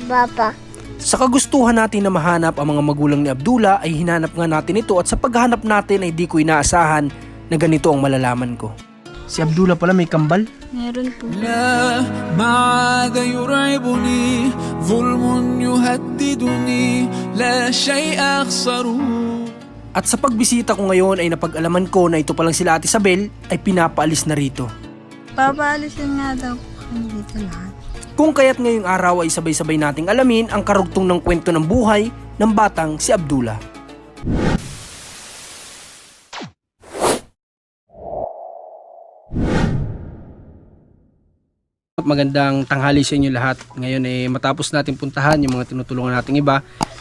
Baba. Sa kagustuhan natin na mahanap ang mga magulang ni Abdullah ay hinanap nga natin ito at sa paghahanap natin ay di ko inaasahan na ganito ang malalaman ko. Si Abdullah pala may kambal? Meron po. لا ما عاد يرعبني ظلم يهددني لا شيء أخسره. At sa pagbisita ko ngayon ay napag-alaman ko na ito palang sila Ate Isabel ay pinapaalis na rito. Papaalisin nga daw po kami dito lahat. Kung kaya't ngayong araw ay sabay-sabay nating alamin ang karugtong ng kwento ng buhay ng batang si Abdullah. Magandang tanghali sa inyo lahat. Ngayon matapos natin puntahan yung mga tinutulungan nating iba.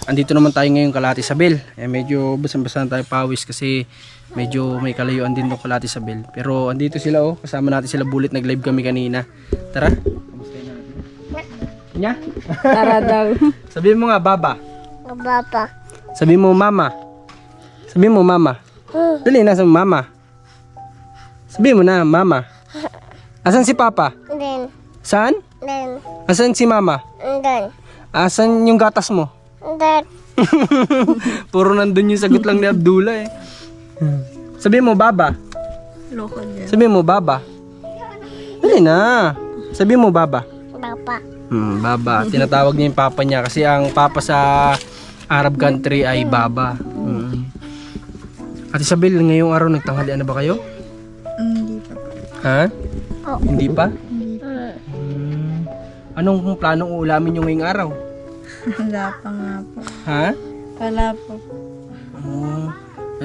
Andito naman tayo ngayon kay Ate Isabel. Medyo basang-basa tayo pawis kasi medyo may kalayuan din doon kay Ate Isabel. Pero andito sila kasama natin sila Bulit, nag-live kami kanina. Tara. Kamustahin natin. Nya? Tara daw. Sabihin mo nga baba. Baba. Sabihin mo mama. Sabihin mo mama. Dali na sa mama. Sabihin mo na mama. Asan si papa? Then. Saan? Then. Asan si mama? Then. Asan yung gatas mo? Then. Puro nandun yung sagot lang ni Abdullah Sabihin mo baba. Loko din. Sabihin mo baba. Dali na. Sabihin mo baba. Baba. Baba. Tinatawag niya yung papa niya kasi ang papa sa Arab country ay baba. Ate Isabel, ngayong araw nagtanghalian na ba kayo? Hindi pa po. Ha? Oh. Hindi pa? Hindi pa. Anong planong uulamin nyo ngayong araw? Wala pa nga po. Ha? Wala po.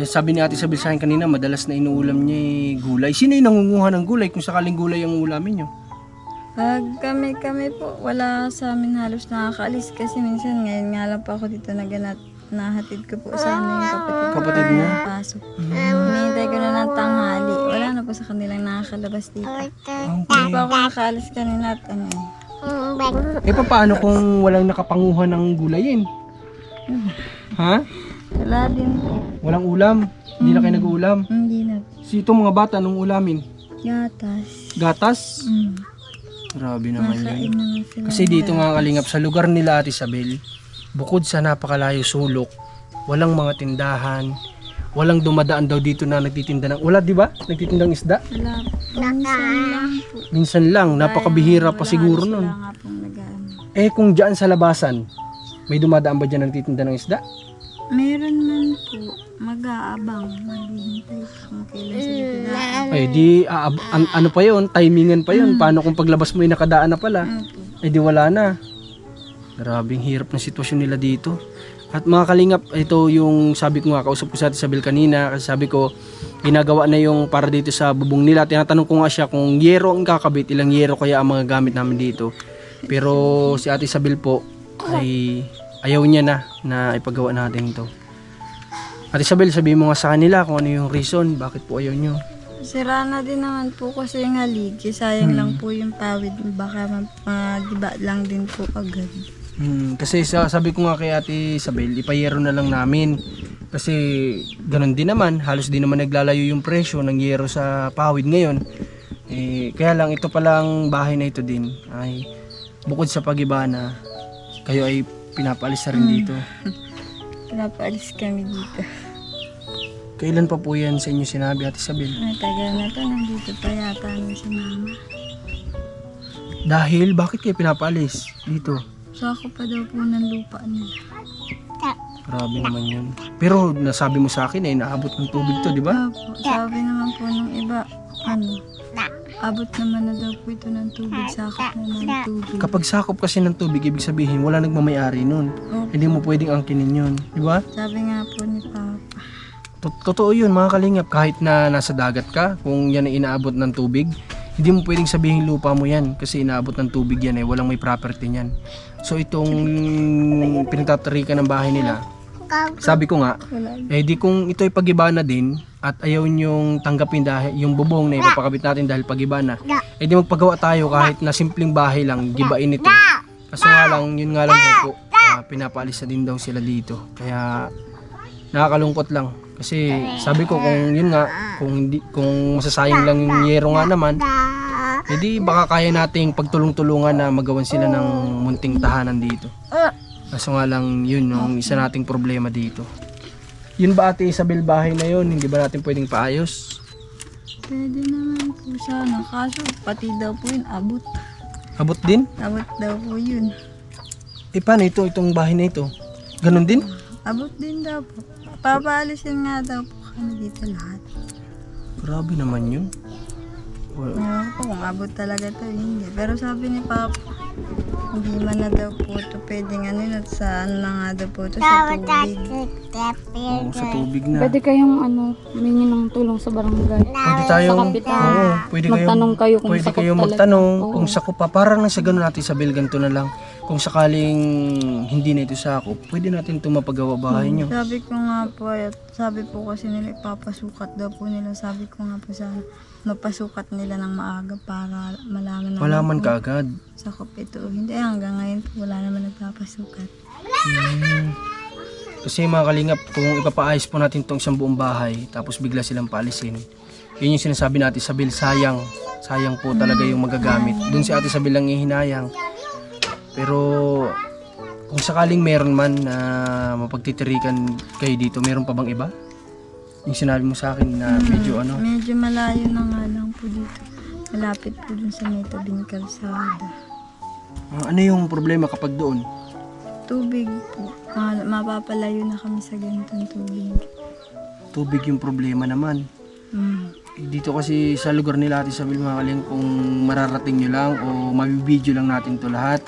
Sabi ni Ate Isabel sa akin kanina, madalas na inuulam niya gulay. Sino yung nangunguha ng gulay kung sakaling gulay ang ulamin nyo? Pag kami po, wala sa amin halos nakakaalis kasi minsan ngayon nga lang po ako dito nahatid ko po sana yung Kapatid mo? Pasok. Hinihintay ko na ng tanghali. Wala na po sa kanilang nakakalabas dito. Hindi pa ako nakaalis kanina at Paano kung walang nakapanguha ng gulayin? Ha? Wala din po. Walang ulam? Hindi na kayo nag-uulam? Hindi na. Si itong mga bata nung ulamin? Gatas. Gatas? Grabe naman Nakain yun. naman sila. Kasi dito nga kalingap sa lugar nila Ate Isabel, bukod sa napakalayo sulok, walang mga tindahan, walang dumadaan daw dito na nagtitinda ng, wala di ba? Nagtitindang isda? Wala po. Minsan lang po. Minsan lang, napakabihira pa siguro nun. Wala nga pong nag-ano. Kung dyan sa labasan, may dumadaan ba dyan nagtitinda ng isda? Meron man po. Mag-aabang. Maghihintay kung kailan sila dadaan. Ano pa yun? Timingan pa yun. Paano kung paglabas mo ay nakadaan na pala? Di wala na. Grabing hirap ng sitwasyon nila dito. At mga kalingap, ito yung sabi ko nga, kausap ko sa Ate Isabel kanina, kasi sabi ko, ginagawa na yung para dito sa bubong nila. Tinatanong ko nga siya kung yero ang kakabit, ilang yero kaya ang mga gamit namin dito. Pero si Ate Isabel po, ay ayaw niya na ipagawa natin ito. Ate Isabel, sabihin mo nga sa kanila kung ano yung reason, bakit po ayaw nyo. Sira na din naman po kasi yung haligi. Sayang lang po yung pawid. Baka magiba lang din po agad. Kasi sabi ko nga kay Ate Isabel, ipayero na lang namin. Kasi ganun din naman, halos din naman naglalayo yung presyo ng yero sa pawid ngayon. Kaya lang ito palang bahay na ito din ay bukod sa pagiba na kayo ay pinapaalis na rin dito. Pinapaalis kami dito. Kailan pa po yan sa inyo sinabi Ate Isabel? Tagal na to, nandito pa yata si mama. Dahil bakit kayo pinapaalis dito? Sako pa daw po ng lupa nila. Grabe naman yun. Pero nasabi mo sa akin naabot ng tubig to, di ba? Opo, sabi naman po ng iba, abot naman na daw po ito ng tubig, sakop na ng tubig. Kapag sakop kasi ng tubig, ibig sabihin wala nagmamayari nun. Opo. Hindi mo pwedeng angkinin yun, di ba? Sabi nga po ni Papa. Totoo yun mga kalingap, kahit na nasa dagat ka, kung yan ay inaabot ng tubig, hindi mo pwedeng sabihin lupa mo yan kasi inaabot ng tubig yan walang may property niyan. So itong pinagtatarikan ng bahay nila, sabi ko nga, di kung ito ay pagiba na din at ayaw nyong tanggapin dahil yung bubong na ipapakabit natin dahil pagiba na, di magpagawa tayo kahit na simpleng bahay lang, gibain ito. Kaso nga lang, yun nga lang po, pinapaalis na din daw sila dito. Kaya nakakalungkot lang. Kasi sabi ko kung yun nga, kung masasayang lang yung yero nga naman, Hindi baka kaya nating pagtulong-tulungan na magawan sila ng munting tahanan dito. Kaso nga lang yun yung isa nating problema dito. Yun ba Ate Isabel bahay na yun? Hindi ba natin pwedeng paayos? Pwede naman po sana. Kaso pati daw po yun abot. Abot din? Abot daw po yun. Paano itong bahay na ito? Ganon din? Abot din daw po. Papaalisin nga daw po kami dito lahat. Grabe naman yun. Ewan ko kung abot talaga to, hindi. Pero sabi ni Papa, hindi man na daw po ito pwedeng ano yun at sa ano na nga daw po ito sa tubig. Oo, sa tubig na. Pwede kayong humingi ng tulong sa barangay. Pwede tayong, Sa kapitan. oo, Magtanong kayo kung pwede sakop kayong talaga. magtanong Oo. kung sakop pa. Para nang sa ganun natin sa ganito na lang. Kung sakaling hindi na ito sakop, pwede natin ito mapagawa bahay nyo. Sabi ko nga po, sabi po kasi nila ipapasukat daw po nila. Sabi ko nga po sana mapasukat nila ng maaga para malaman naman Malaman kung ka agad. sakop ito. Hindi, hanggang ngayon po wala naman nagpapasukat. Kasi mga kalingap, kung ipapaayos po natin itong isang buong bahay, tapos bigla silang paalisin, yun yung sinasabi natin sa Bill, sayang. Sayang po talaga yung magagamit. Doon si Ate Isabel lang ihinayang. Pero kung sakaling meron man na mapagtitirikan kayo dito, meron pa bang iba? Yung sinabi mo sa akin na medyo ano, Medyo malayo na nga lang po dito. Malapit po dun sa may tabing kalsada. ano yung problema kapag doon? Tubig po. Mapapalayo na kami sa ganitong tubig. Tubig yung problema naman. Mm. Dito kasi sa lugar nila Ate Isabel, mga kalingap, kung mararating nyo lang o mabibideo lang natin to lahat,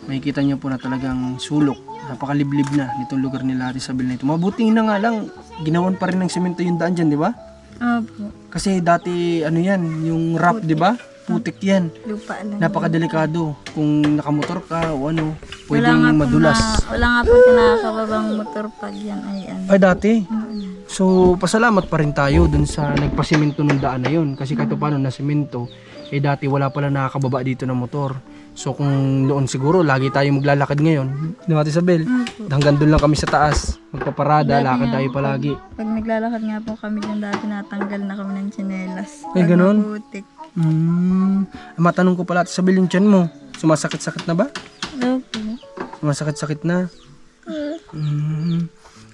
makikita nyo po na talagang sulok. Napakaliblib na nitong lugar nila Ate Isabel na ito. Mabuti na nga lang, ginawan pa rin ng semento yung daan dyan, di ba? Opo. Kasi dati, ano yan, yung rough, di ba? Putik yan. Lupa lang. Napakadelikado. Kung nakamotor ka o ano, pwedeng madulas. Wala nga po nakakababang motor pag yan ay ano. Ay, dati. So, pasalamat pa rin tayo dun sa nagpasimento ng daan na yun. Kasi kahit paano na semento, dati wala pala nakakababa dito ng motor. So kung doon siguro lagi tayo maglalakad ngayon, di ba Ate Isabel? Hanggang doon lang kami sa taas, magpaparada, lakad tayo palagi. Pag naglalakad nga po kami dyan dati, natanggal na kami ng tsinelas. Ay, Pag ganun? maputik. Matanong ko pala Ate Isabel, yung tiyan mo, sumasakit-sakit na ba? Opo. Sumasakit-sakit na.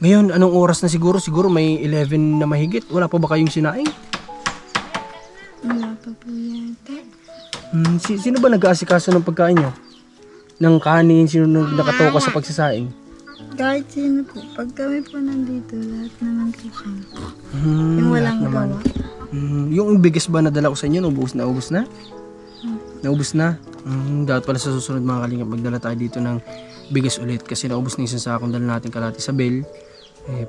Ngayon, anong oras na siguro? Siguro may 11 na mahigit. Wala pa ba kayong sinaing? Wala pa po yata. Sino ba nag-aasikaso ng pagkain nyo? Ng kanin? Sino nakatoka sa pagsasaing? Kahit sino po. Pag kami po nandito, lahat naman po kami. Hmm, Yung walang lahat naman. gawa. Yung bigas ba nadala ko sa inyo, naubos na? Naubos na? Dapat pala sa susunod mga kalingap, magdala tayo dito ng bigas ulit. Kasi naubos na yung isang sakong dala natin kala Ate Isabel.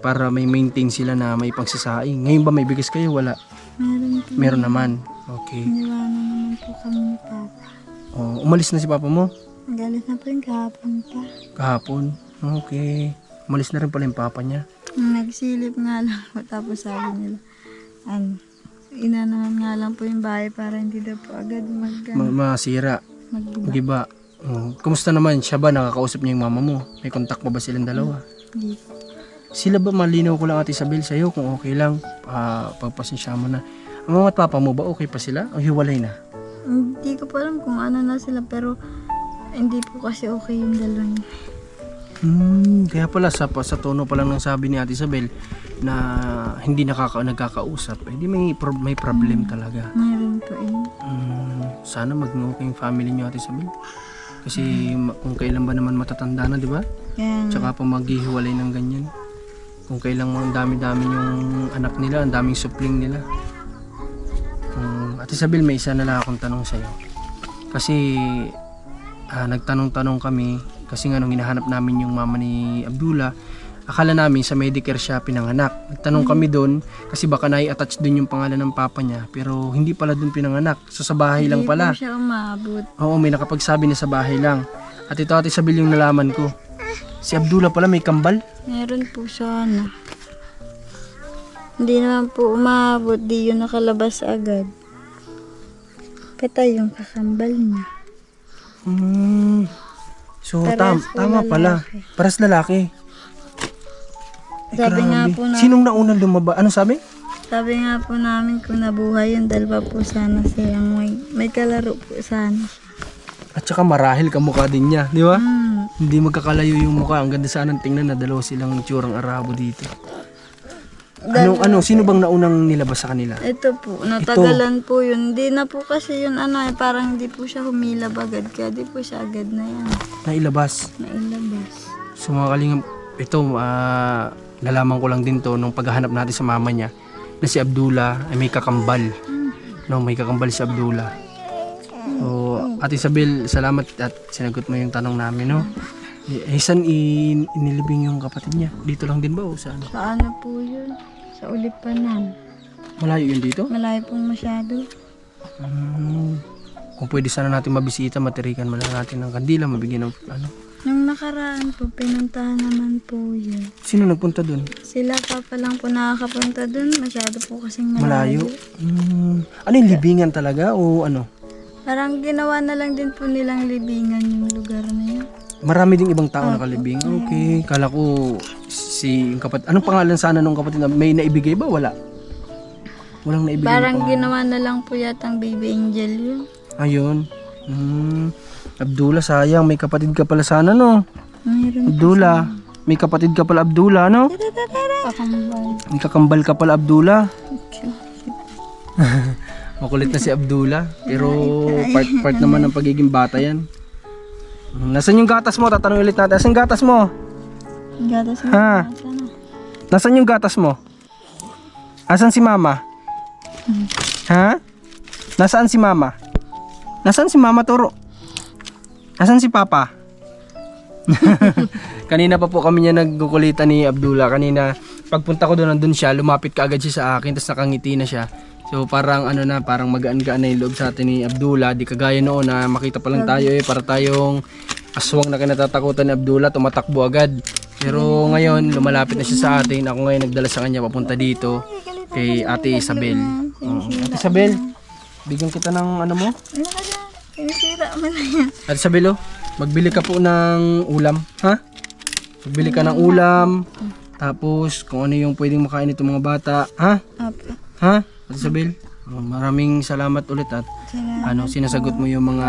Para may maintain sila na may pagsasaing. Ngayon ba may bigas kayo? Wala. Meron po. Meron naman. Okay. Iniwanan naman po kami ni Papa. Oh, umalis na si Papa mo? Galit na po yung kahapon pa. Kahapon? Okay. Umalis na rin pala yung Papa niya. Nagsilip nga lang po. Tapos sabi nila, inanahan nga lang po yung bahay para hindi daw po agad Masira. magbuba. Di ba? Kumusta naman? Siya ba? Nakakausap niya yung mama mo? May contact pa ba silang dalawa? Hindi po. Sila ba, malinaw ko lang Ate Isabel sa'yo kung okay lang? Pagpasensya mo na. Ang mga at Papa mo ba okay pa sila? O hiwalay na? Hindi ko po alam kung ano na sila pero hindi po kasi okay yung dalawa niya. Kaya pala sa tono pa lang ng sabi ni Ate Isabel na hindi nagkakausap, hindi may problem talaga. Mayroon po yun. Sana mag-okay yung family niyo Ate Isabel. Kasi kung kailan ba naman matatanda na, di ba? Kaya nga, Tsaka pa maghihiwalay ng ganyan. Kung kailan ang dami-dami yung anak nila, ang daming supling nila. Ate Isabel, may isa na lang akong tanong sa'yo. Kasi nagtanong-tanong kami, kasi nga nung hinahanap namin yung mama ni Abdullah, akala namin sa Medicare siya pinanganak. Nagtanong kami doon, kasi baka nai-attach doon yung pangalan ng papa niya, pero hindi pala doon pinanganak. So sa bahay lang pala. hindi po siya umabot. Oo, may nakapagsabi na sa bahay lang. At ito Ate Isabel yung nalaman ko. Si Abdullah pala may kambal. Meron po siya Hindi naman po umabot, di yun nakalabas agad. Patay yung kakambal niya. So Parehas po tama pala. lalaki. Paras lalaki. Sabi nga po na, Sinong naunang lumaba? Ano sabi? Sabi nga po namin kung nabuhay yun, dahil pa po sana silang may kalaro po sana. At saka marahil kamukha din niya, di ba? Hmm. Hindi magkakalayo yung mukha. Ang ganda sana tingnan na dalawa silang tsurang Arabo dito. Sino bang naunang nilabas sa kanila? Ito po, natagalan po yun. Hindi na po kasi yun parang hindi po siya humilab agad. Kaya di po siya agad na yan. Nailabas. Nailabas. So mga kalingap, ito, nalaman ko lang din to nung paghahanap natin sa mama niya na si Abdullah ay may kakambal. No, may kakambal si Abdullah. So, Ate Isabel, salamat at sinagot mo yung tanong namin, no? Saan inilibing yung kapatid niya? Dito lang din ba o saan? Sa ano po yun? Sa Ulipanan. Malayo yun dito? Malayo pong masyado. Kung pwede sana natin mabisita, matirikan mo lang natin ng kandila, mabigyan ng ano. Nung nakaraan po, pinuntahan naman po yun. Sino nagpunta dun? Sila pa lang po nakakapunta dun. Masyado po kasing Malayo? malayo. Ano yung libingan talaga o ano? Parang ginawa na lang din po nilang libingan yung lugar na yun. Marami ding ibang tao nakalibing. Okay, kala ko si yung kapatid. Anong pangalan sana nung kapatid na may naibigay ba? Wala. Walang naibigay. Parang na ginawa na lang po yatang baby angel yun. Ayun. Abdullah, sayang. May kapatid ka pala sana, no? Mayroon. Abdullah. May kapatid ka pala, Abdullah, no? Kakambal. May kakambal ka pala, Abdullah. Makulit na si Abdullah. Pero part naman ng pagiging bata yan. Nasaan yung gatas mo? Tatanong ulit natin. Nasaan yung gatas mo? Gatas mo. Ha? Sana. Nasaan yung gatas mo? Asan si mama? Ha? Nasaan si mama? Nasaan si mama, Turo? Nasaan si papa? Kanina pa po kami niya nagkukulitan ni Abdullah. Kanina, pagpunta ko doon, nandun siya, lumapit ka agad siya sa akin, tapos nakangiti na siya. So parang parang magaan-gaan na yung loob sa atin ni Abdullah. Di kagaya noon na makita pa lang tayo para tayong aswang na kinatatakutan ni Abdullah, tumatakbo agad. Pero ngayon, lumalapit na siya sa atin. Ako ngayon nagdala sa kanya papunta dito kay Ate Isabel. Ate Isabel, bigyan kita ng ano mo? Ano ka dyan? Pinisira mo na yan. Ate Isabel, magbili ka po ng ulam, ha? Magbili ka ng ulam. Tapos kung ano yung pwedeng makain itong mga bata, ha? Apo. Ha? Ate Isabel, maraming salamat ulit at sinasagot mo yung mga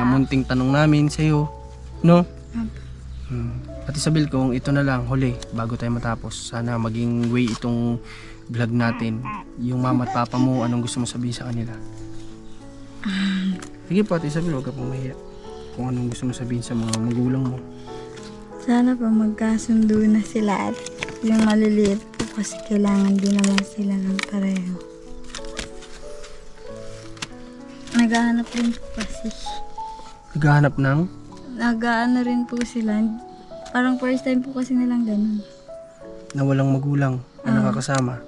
munting tanong namin sa iyo, no? Ate Isabel, kung ito na lang huli bago tayo matapos, sana maging way itong vlog natin. Yung mama at papa mo, anong gusto mo sabihin sa kanila? Sige po, Ate Isabel, huwag ka pong mahiya. Kung anong gusto mo sabihin sa mga magulang mo. Sana pa magkasundo na sila at yung maliliit po kasi kailangan din naman sila ng pareho. Naghahanap rin po kasi. Naghahanap ng? Nag-ano rin po sila. Parang first time po kasi nilang ganun. Na walang magulang na nakakasama.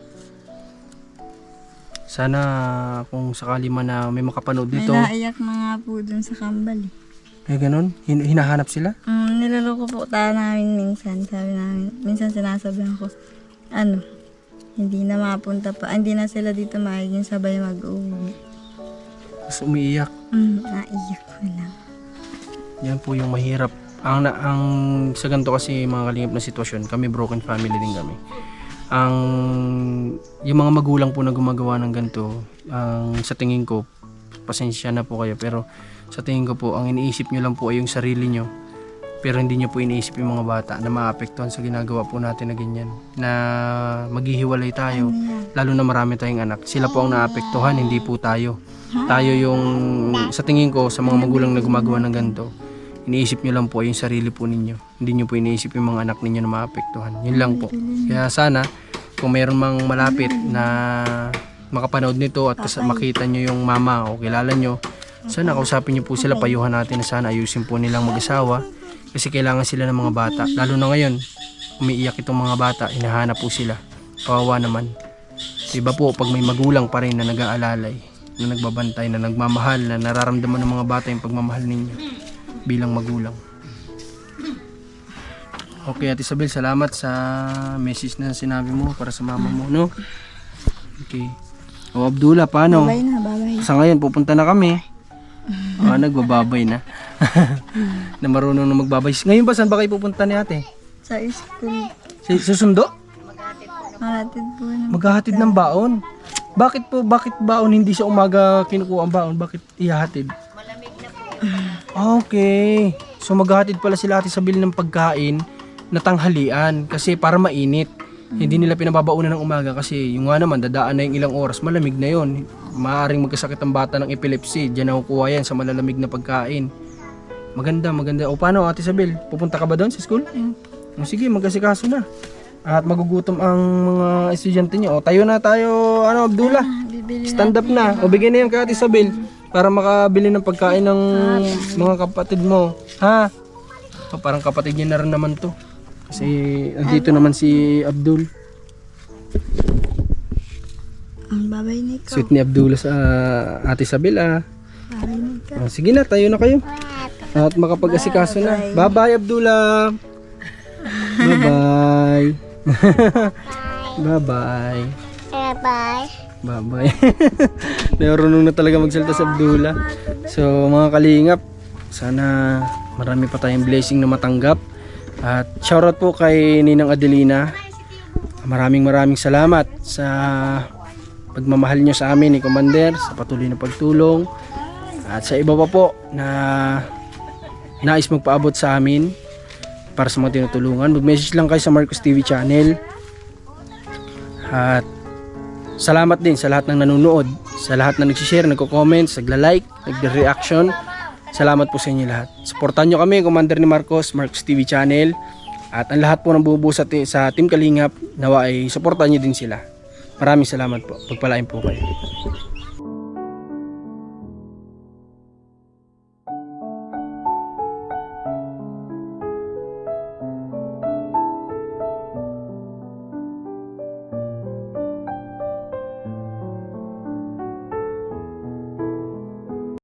Sana kung sakali man na may makapanood May nito. naiyak na nga po dun sa kambal. Ganun? Hinahanap sila? Niloloko po tayo namin minsan. Sabi namin, minsan sinasabihan ko, hindi na mapunta pa. Hindi na sila dito magiging sabay mag-uwi. Tapos umiiyak. Naiyak ko lang. Yan po yung mahirap. Ang sa ganito kasi mga kalingap na sitwasyon, kami broken family din kami. Yung mga magulang po na gumagawa ng ganito, sa tingin ko, pasensya na po kayo, pero sa tingin ko po, ang iniisip nyo lang po ay yung sarili nyo, pero hindi nyo po iniisip yung mga bata na maapektuhan sa ginagawa po natin na ganyan, na maghihiwalay tayo, lalo na marami tayong anak. Sila po ang naapektuhan, hindi po tayo. Tayo yung, sa tingin ko, sa mga magulang na gumagawa ng ganito, iniisip nyo lang po yung sarili po ninyo. Hindi nyo po iniisip yung mga anak ninyo na maapektuhan. Yun lang po. Kaya sana, kung mayroon mang malapit na makapanood nito at makita nyo yung mama o kilala nyo, sana kausapin nyo po sila, payuhan natin na sana ayusin po nilang mag-asawa. Kasi kailangan sila ng mga bata. Lalo na ngayon, umiiyak itong mga bata, hinahanap po sila. Kawawa naman. Diba po, pag may magulang pa rin na nag-aalalay, na nagbabantay, na nagmamahal, na nararamdaman ng mga bata yung pagmamahal ninyo bilang magulang. Okay, Ate Isabel, salamat sa message na sinabi mo para sa mama mo, no? Okay. O Abdullah, paano? Babay na, babay. Sa ngayon, pupunta na kami. Nagbababay na. Na marunong na magbabay. Ngayon ba, saan ba kayo pupunta ni ate? Sa school. Susundo? Maratid po na. Maghahatid ng baon. Bakit baon hindi sa umaga kinukuha ang baon? Bakit ihahatid? Malamig na po. Okay. So maghahatid pala sila Ate Isabel ng pagkain na tanghalian kasi para mainit. Hindi nila pinababaunan ng umaga kasi yung nga naman dadaan na yung ilang oras, malamig na yon. Maaaring magkasakit ang bata ng epilepsy. Diyan nakukuha yan sa malalamig na pagkain. Maganda. O paano Ate Isabel? Pupunta ka ba doon sa school? O, sige, magkasikaso na. At magugutom ang mga estudyante niyo. O tayo na tayo, Abdullah. Bibili Stand up na. O bigyan na yan kay Ate Isabel para makabili ng pagkain ng mga kapatid mo. Ha? O, parang kapatid niya na rin naman to. Kasi andito naman si Abdul. Ang babay ni ko. Sweet ni Abdullah sa Ate Isabel Marinig ka. O, sige na, tayo na kayo. At makapag-asikaso na. Bye-bye Abdullah. Bye-bye. Bye-bye. Bye. Bye-bye. Narunong na talaga magsalita sa Abdullah. So mga kalingap, sana marami pa tayong blessing na matanggap. At shoutout po kay Ninang Adelina. Maraming salamat sa pagmamahal nyo sa amin ni Commander, sa patuloy na pagtulong. At sa iba pa po na nais magpaabot sa amin para sa mga tinutulungan, mag-message lang kayo sa Marcos TV channel. At salamat din sa lahat ng nanonood, sa lahat na nagsishare, nagko-comment, nagla-like, nagre-reaction. Salamat po sa inyo lahat. Suportahan nyo kami, Commander ni Marcos TV channel. At ang lahat po ng bubuo sa Team Kalingap, nawa ay suportahan nyo din sila. Maraming salamat po. Pagpalain po kayo.